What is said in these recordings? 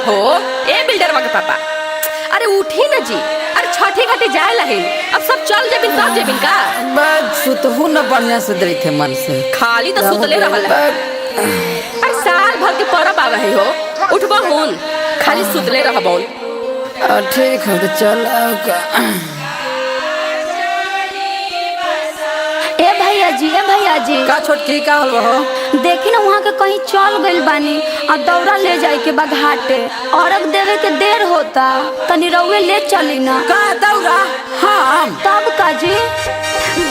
हो ए बिल्डरवा के पापा, अरे उठी न जी, अरे छठी घाटी जाए लहे, अब सब चल जेबिन तब जेबिन का? बस सुतहु न बढ़िया से देरी थे मन से, खाली तो सुतले रहल। अरे साल भर के परब आ रहे हो, उठबो हुन, खाली सुतले रहबो। ठीक है तो चल। ए भैया जी का छोटकी का होल हो? देखी ना वहाँ के कहीं चल गइल बानी और दौरा ले जाए के बा घाटे, औरत देवे के देर होता, तनी रउए ले चली ना। का दौरा? हम तब का जी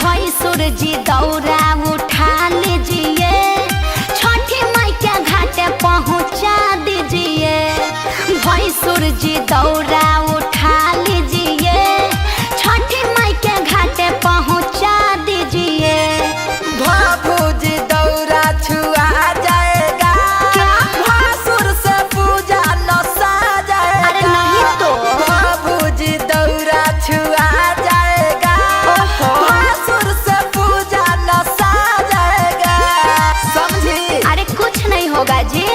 भैंसुर जी दौरा उठा लीजिए, छठी माई के घाटे पहुँचा दीजिए। भैंसुर जी दौरा उठा लीजिए, छठी माई के घाटे पहुँचा दीजिए। बाबूजी दौरा छुआ जाएगा, भासुर से पूजा नसा जाएगा। अरे नहीं तो बाबूजी दौरा छुआ जाएगा, भासुर से पूजा नसा जाएगा, समझी? अरे कुछ नहीं होगा जी।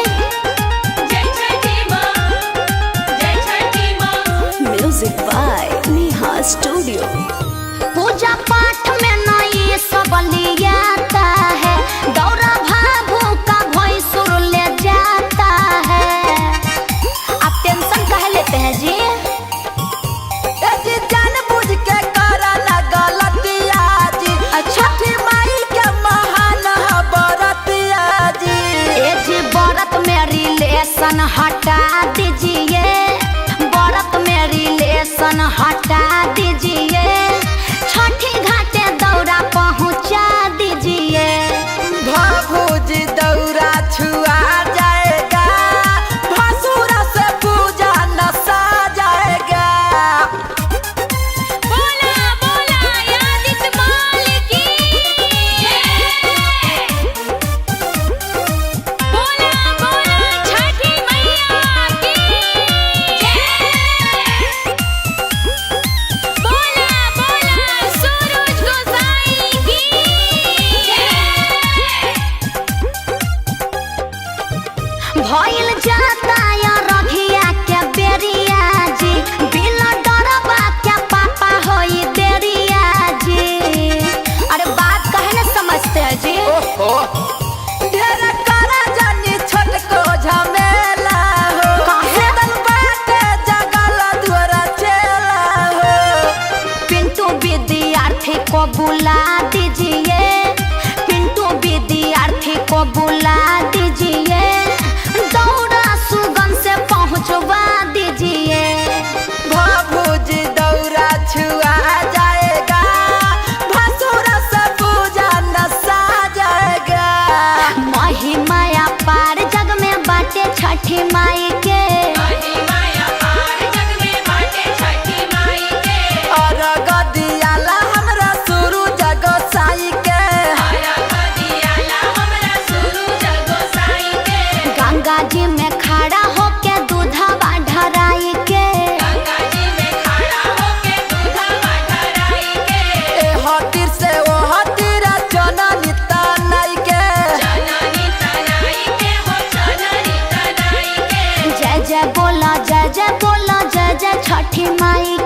Music by Neha studio. पूजा पाठ में नहीं सब लियाता है, दौरा भाभू का भैंसुर ले जाता है। आप टेंशन काहे लेते हैं जी? जानबूझ के करना गलतिया जी, छठी माई के महान बरतिया जी। ए जी व्रत में रिलेशन हटा दीजिए, व्रत में रिलेशन हटा दीजिए, छठी घाटे दौरा पहुँचा दीजिए। बाबूजी दौरा छुआ जाएगा, भासुर से पूजा नसा जाएगा। बोला बोला यादित माल की बोला बोला छठी मैया की बोला बोला सूरज गोसाई की। भइल जाता या रघिया के बेरिया जी, बिना डरबा के पापा होई देरिया जी। अरे बात काहे न समझते हैं जी? ढेर करा जानी छोटको झमेला हो, काहे? दल बाटे जगल द्वारा चला हो। पिंटू विद्यार्थी को बुला दीजिए, पिंटू विद्यार्थी को बुला दीजिए, दौरा सुगन से पहुँचवा दीजिए। बाबूजी दौरा छुआ जाएगा, भासुर से पूजा नसा जाएगा। महिमा पार जग में बाटे छठी माई के, और गदियाला हमरा शुरू जगोसाई के। गंगा जी में खड़ा होके दूधवा ढराई के। ए हतिर से ओ हतिर जननी तनई के। जय जय बोला जय जय बोला जय जय छठी माई